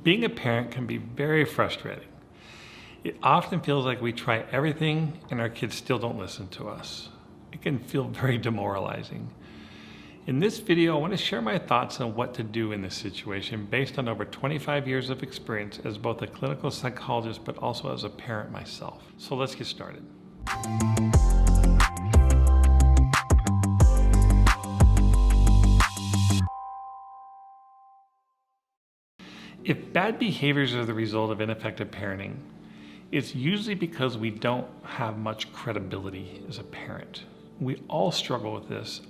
Being a parent can be very frustrating. It often feels like we try everything and our kids still don't listen to us. It can feel very demoralizing. In this video, I want to share my thoughts on what to do in this situation based on over 25 years of experience as both a clinical psychologist but also as a parent myself. So let's get started. If bad behaviors are the result of ineffective parenting, it's usually because we don't have much credibility as a parent. We all struggle with this.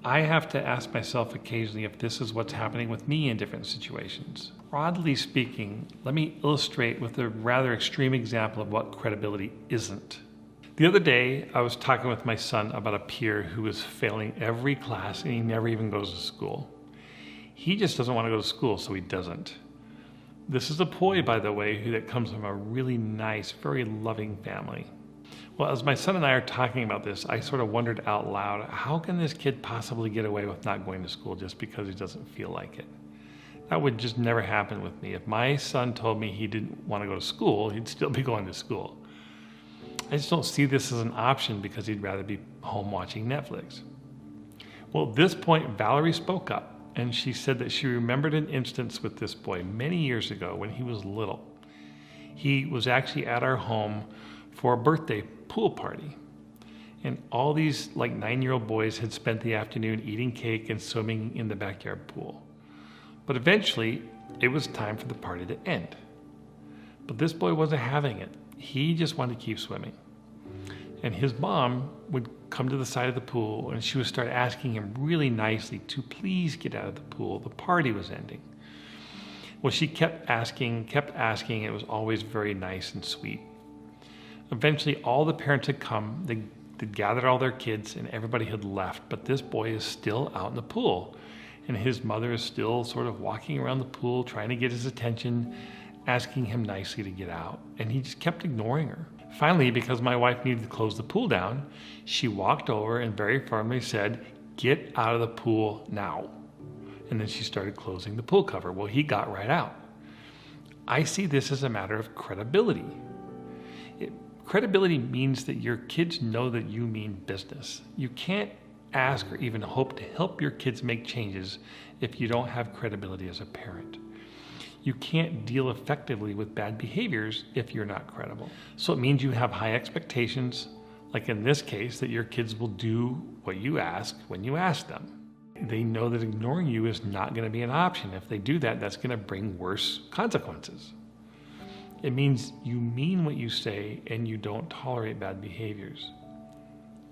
I have to ask myself occasionally if this is what's happening with me in different situations. Broadly speaking, let me illustrate with a rather extreme example of what credibility isn't. The other day, I was talking with my son about a peer who was failing every class and he never even goes to school. He just doesn't want to go to school, so he doesn't. This is a boy, by the way, that comes from a really nice, very loving family. Well, as my son and I are talking about this, I sort of wondered out loud, how can this kid possibly get away with not going to school just because he doesn't feel like it? That would just never happen with me. If my son told me he didn't want to go to school, he'd still be going to school. I just don't see this as an option because he'd rather be home watching Netflix. Well, at this point, Valerie spoke up. And she said that she remembered an instance with this boy many years ago when he was little. He was actually at our home for a birthday pool party. And all these 9-year-old boys had spent the afternoon eating cake and swimming in the backyard pool. But eventually, it was time for the party to end. But this boy wasn't having it. He just wanted to keep swimming. And his mom would come to the side of the pool and she would start asking him really nicely to please get out of the pool. The party was ending. Well, she kept asking. It was always very nice and sweet. Eventually, all the parents had come. They'd gathered all their kids and everybody had left. But this boy is still out in the pool. And his mother is still sort of walking around the pool, trying to get his attention, asking him nicely to get out. And he just kept ignoring her. Finally, because my wife needed to close the pool down, she walked over and very firmly said, "Get out of the pool now." And then she started closing the pool cover. Well, he got right out. I see this as a matter of credibility. Credibility means that your kids know that you mean business. You can't ask or even hope to help your kids make changes if you don't have credibility as a parent. You can't deal effectively with bad behaviors if you're not credible. So it means you have high expectations, like in this case, that your kids will do what you ask when you ask them. They know that ignoring you is not going to be an option. If they do that, that's going to bring worse consequences. It means you mean what you say and you don't tolerate bad behaviors.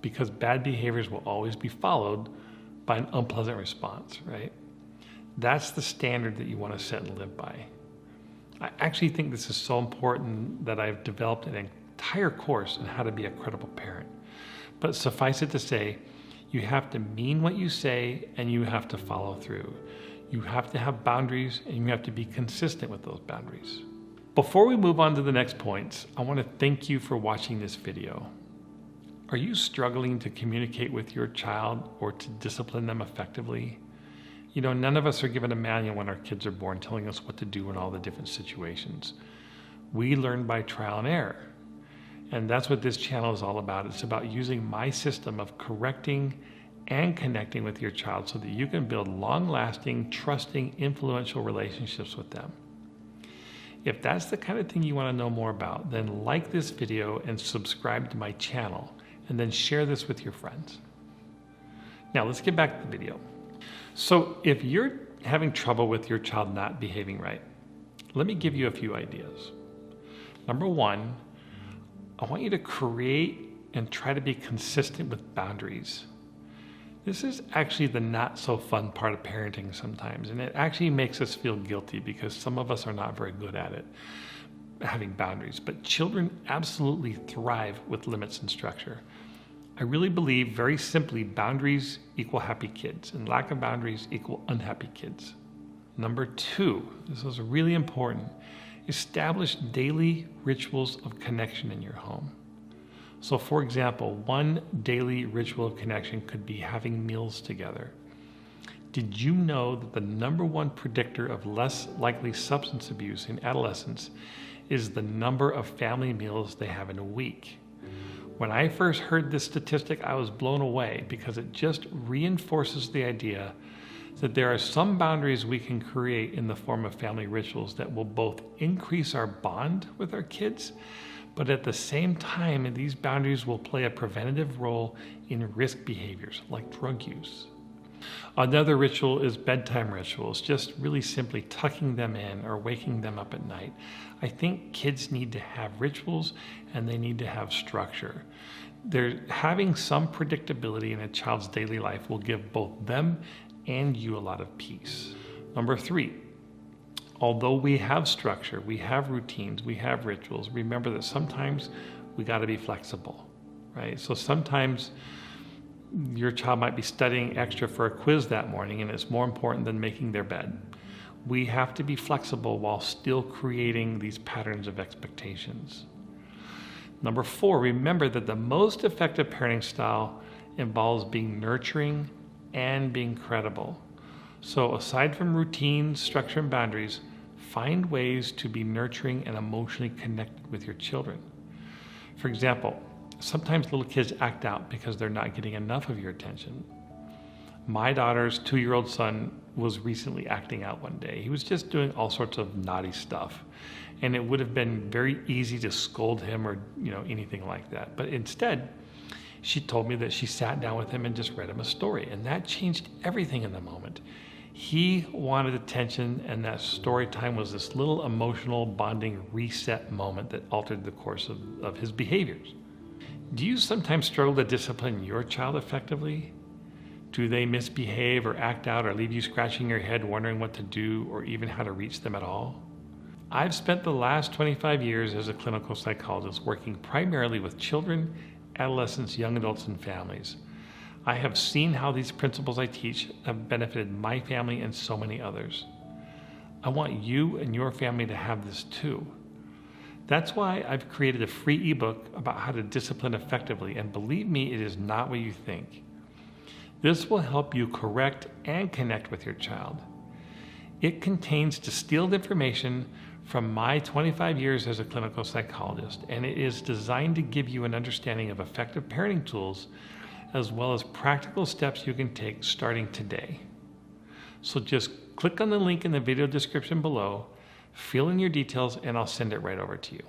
Because bad behaviors will always be followed by an unpleasant response, right? That's the standard that you want to set and live by. I actually think this is so important that I've developed an entire course on how to be a credible parent. But suffice it to say, you have to mean what you say and you have to follow through. You have to have boundaries and you have to be consistent with those boundaries. Before we move on to the next points, I want to thank you for watching this video. Are you struggling to communicate with your child or to discipline them effectively? You know, none of us are given a manual when our kids are born telling us what to do in all the different situations. We learn by trial and error. And that's what this channel is all about. It's about using my system of correcting and connecting with your child so that you can build long-lasting, trusting, influential relationships with them. If that's the kind of thing you want to know more about, then like this video and subscribe to my channel, and then share this with your friends. Now let's get back to the video. So if you're having trouble with your child not behaving right, let me give you a few ideas. Number one, I want you to create and try to be consistent with boundaries. This is actually the not so fun part of parenting sometimes, and it actually makes us feel guilty because some of us are not very good at it, having boundaries. But children absolutely thrive with limits and structure. I really believe, very simply, boundaries equal happy kids, and lack of boundaries equal unhappy kids. Number two, this is really important, establish daily rituals of connection in your home. So for example, one daily ritual of connection could be having meals together. Did you know that the number one predictor of less likely substance abuse in adolescents is the number of family meals they have in a week? When I first heard this statistic, I was blown away because it just reinforces the idea that there are some boundaries we can create in the form of family rituals that will both increase our bond with our kids, but at the same time, these boundaries will play a preventative role in risk behaviors like drug use. Another ritual is bedtime rituals, just really simply tucking them in or waking them up at night. I think kids need to have rituals and they need to have structure. Having some predictability in a child's daily life will give both them and you a lot of peace. Number 3, although we have structure, we have routines, we have rituals, remember that sometimes we got to be flexible, right? So sometimes your child might be studying extra for a quiz that morning and it's more important than making their bed. We have to be flexible while still creating these patterns of expectations. Number 4, remember that the most effective parenting style involves being nurturing and being credible. So aside from routines, structure, and boundaries, find ways to be nurturing and emotionally connected with your children. For example, sometimes little kids act out because they're not getting enough of your attention. My daughter's 2-year-old son was recently acting out one day. He was just doing all sorts of naughty stuff. And it would have been very easy to scold him or anything like that. But instead, she told me that she sat down with him and just read him a story. And that changed everything in the moment. He wanted attention, and that story time was this little emotional bonding reset moment that altered the course of his behaviors. Do you sometimes struggle to discipline your child effectively? Do they misbehave or act out or leave you scratching your head wondering what to do or even how to reach them at all? I've spent the last 25 years as a clinical psychologist working primarily with children, adolescents, young adults, and families. I have seen how these principles I teach have benefited my family and so many others. I want you and your family to have this too. That's why I've created a free ebook about how to discipline effectively, and believe me, it is not what you think. This will help you correct and connect with your child. It contains distilled information from my 25 years as a clinical psychologist, and it is designed to give you an understanding of effective parenting tools as well as practical steps you can take starting today. So just click on the link in the video description below, fill in your details, and I'll send it right over to you.